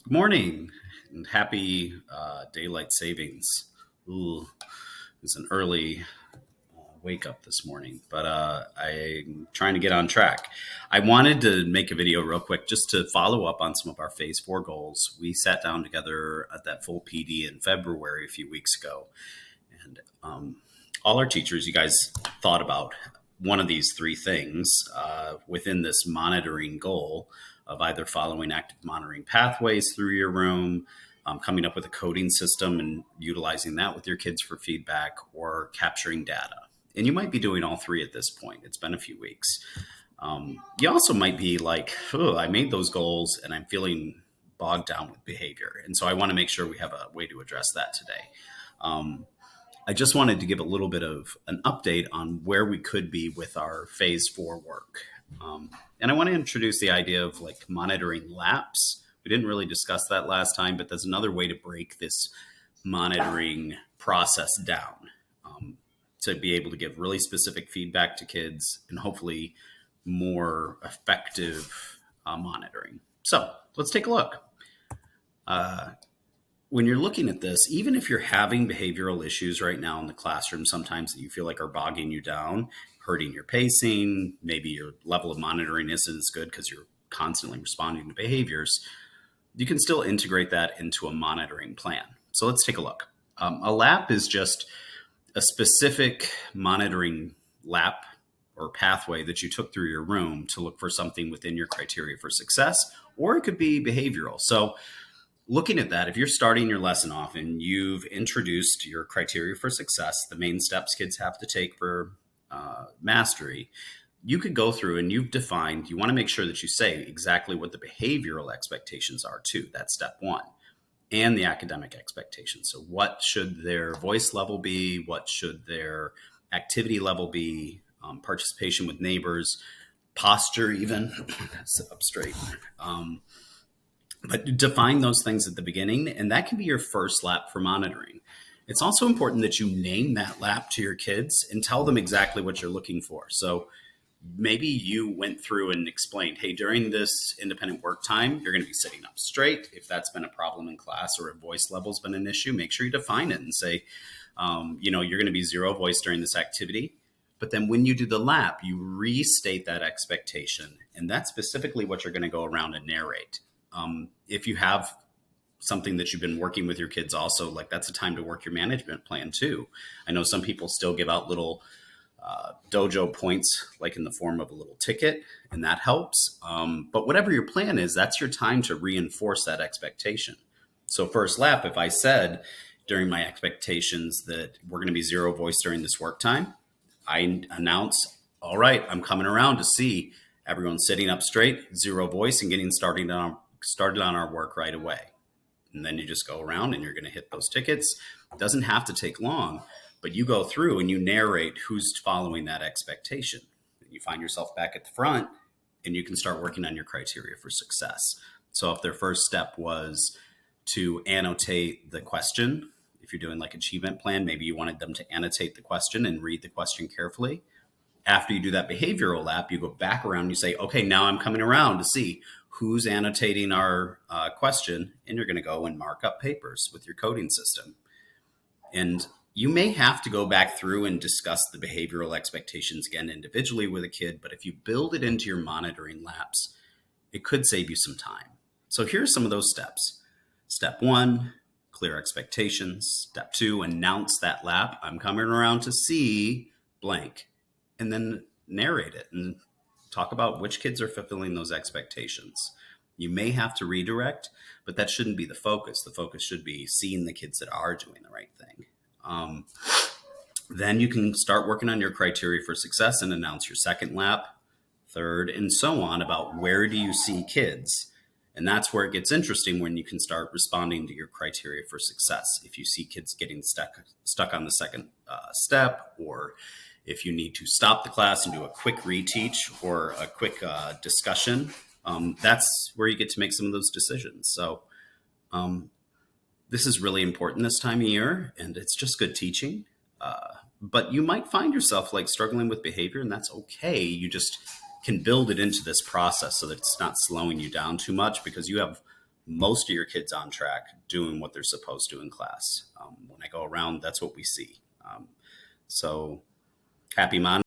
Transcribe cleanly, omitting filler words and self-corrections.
Good morning and happy daylight savings. Ooh, it's an early wake up this morning, but I'm trying to get on track. I wanted to make a video real quick just to follow up on some of our phase four goals. We sat down together at that full PD in February a few weeks ago, and all our teachers, you guys thought about one of these three things within this monitoring goal of either following active monitoring pathways through your room, coming up with a coding system and utilizing that with your kids for feedback, or capturing data. And you might be doing all three at this point. It's been a few weeks. You also might be like, oh, I made those goals and I'm feeling bogged down with behavior. And so I want to make sure we have a way to address that today. I just wanted to give a little bit of an update on where we could be with our phase four work. And I want to introduce the idea of like monitoring laps. We didn't really discuss that last time, but there's another way to break this monitoring process down to be able to give really specific feedback to kids and hopefully more effective monitoring. So let's take a look. When you're looking at this, even if you're having behavioral issues right now in the classroom, sometimes that you feel like are bogging you down, hurting your pacing, maybe your level of monitoring isn't as good because you're constantly responding to behaviors, you can still integrate that into a monitoring plan. So let's take a look. A lap is just a specific monitoring lap or pathway that you took through your room to look for something within your criteria for success, or it could be behavioral. So looking at that, if you're starting your lesson off and you've introduced your criteria for success, the main steps kids have to take for mastery, you could go through and you've defined, you want to make sure that you say exactly what the behavioral expectations are too. That's step one. And the academic expectations. So what should their voice level be? What should their activity level be? Participation with neighbors, posture even, sit up straight. But define those things at the beginning, and that can be your first lap for monitoring. It's also important that you name that lap to your kids and tell them exactly what you're looking for. So maybe you went through and explained, hey, during this independent work time, you're going to be sitting up straight. If that's been a problem in class or if voice level's been an issue, make sure you define it and say, you're going to be zero voice during this activity. But then when you do the lap, you restate that expectation. And that's specifically what you're going to go around and narrate. If you have something that you've been working with your kids also, like that's a time to work your management plan too. I know some people still give out little dojo points, like in the form of a little ticket, and that helps. But whatever your plan is, that's your time to reinforce that expectation. So first lap, if I said during my expectations that we're going to be zero voice during this work time, I announce, all right, I'm coming around to see everyone sitting up straight, zero voice, and getting started on our work right away. And then you just go around and you're going to hit those tickets. It doesn't have to take long, but you go through and you narrate who's following that expectation. And you find yourself back at the front and you can start working on your criteria for success. So if their first step was to annotate the question, if you're doing like achievement plan, maybe you wanted them to annotate the question and read the question carefully. After you do that behavioral lap, you go back around and you say, okay, now I'm coming around to see who's annotating our question, and you're going to go and mark up papers with your coding system. And you may have to go back through and discuss the behavioral expectations again individually with a kid, but if you build it into your monitoring laps, it could save you some time. So here are some of those steps. Step one, clear expectations. Step two, announce that lap. I'm coming around to see blank. And then narrate it and talk about which kids are fulfilling those expectations. You may have to redirect, but that shouldn't be the focus. The focus should be seeing the kids that are doing the right thing. Then you can start working on your criteria for success and announce your second lap, third, and so on about where do you see kids. And that's where it gets interesting when you can start responding to your criteria for success. If you see kids getting stuck on the second step, or if you need to stop the class and do a quick reteach or a quick discussion, that's where you get to make some of those decisions. So this is really important this time of year, and it's just good teaching. But you might find yourself like struggling with behavior, and that's okay. You just can build it into this process so that it's not slowing you down too much, because you have most of your kids on track doing what they're supposed to in class. When I go around, that's what we see. So happy monitoring.